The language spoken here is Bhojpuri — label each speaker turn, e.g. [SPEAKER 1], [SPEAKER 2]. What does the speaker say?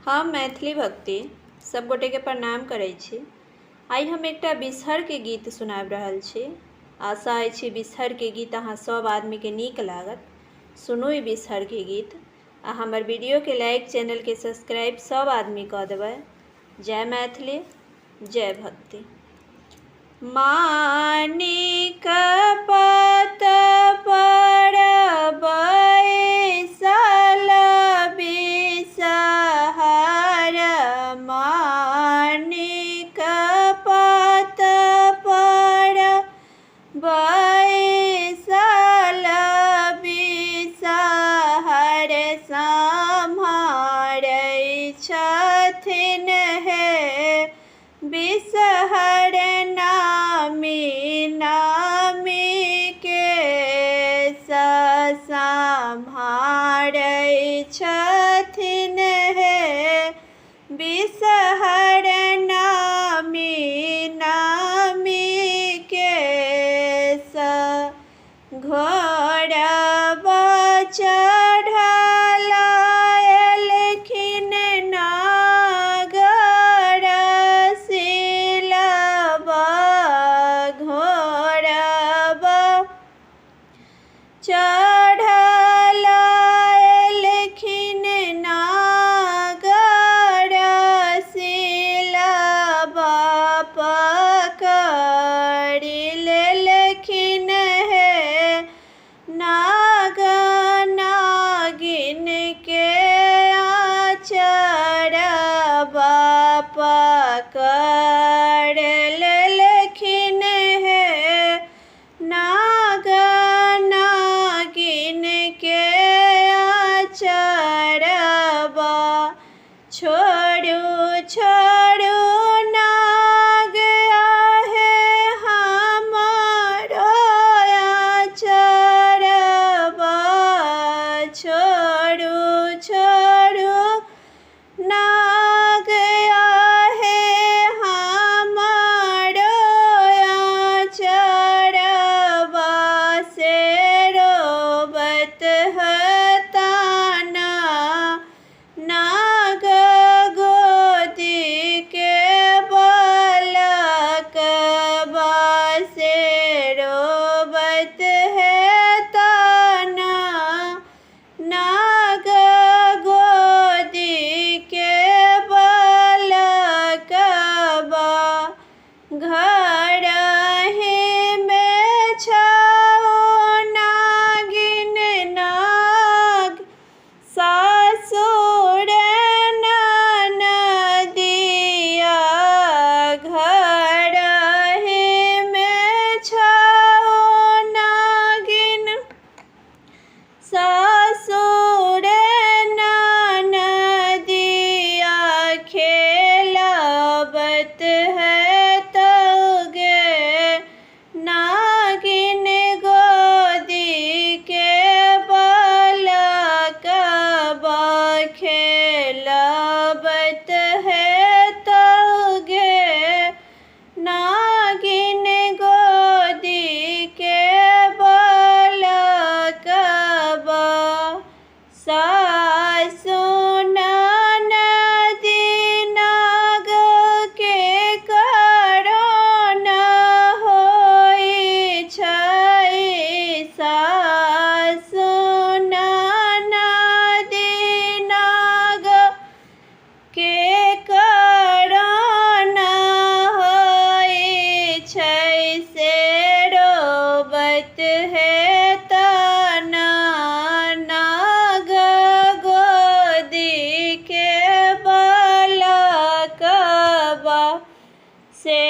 [SPEAKER 1] हम मैथिली भक्ति सब गोटे के प्रणाम करै छी। आई हम एकटा बिसहर के गीत सुनाबि रहल छी। आशा अछि बिसहर के गीत अहाँ सब आदमी के नीक लागत। सुनू ई बिसहर के गीत आ हमर वीडियो के लाइक, चैनल के सब्सक्राइब सब आदमी कऽ देबै। जय मैथिली, जय भक्ति। मानिक पत पर बैसल बिसहर, मानिक पत पर बैसल बिसहर, सम्हारै छथिन हे बिसहर नामी नामी के सम्हारै छथिन हे बिसहर नामी नामी के घोड़बा चढ़ल एलखिन नागर सिलबा, घोड़बा चढ़ल एलखिन नागर सिलबा, पकड़ि लेलखिन हे नाग नागिन के आचरबा, पकड़ लेलखिन हे नाग नागिन के आचरबा। छोड़ू छोड़ू नाग आहे हमारो आचरबा, छोड़ू छोड़ू नाग आहे हमारो आचरबा, से रोबत हताना नाग गोदी के बालकबा, से रोबत हताना नाग गोदी के बालकबा। घरहि में छौ नागिन नाग, सासुर ननदिया, घरहि में छौ नागिन सासुर ननदिया, खेलबत है तोगे नागिन गोदी के बालकबा, खेलबत है तोगे नागिन गोदी के बालकबा। सासु ननदी नाग के कारण होइ छै, सासु ननदी नाग के कारण होइ छै, से रोबत है तना नाग गोदी के बालकबा, से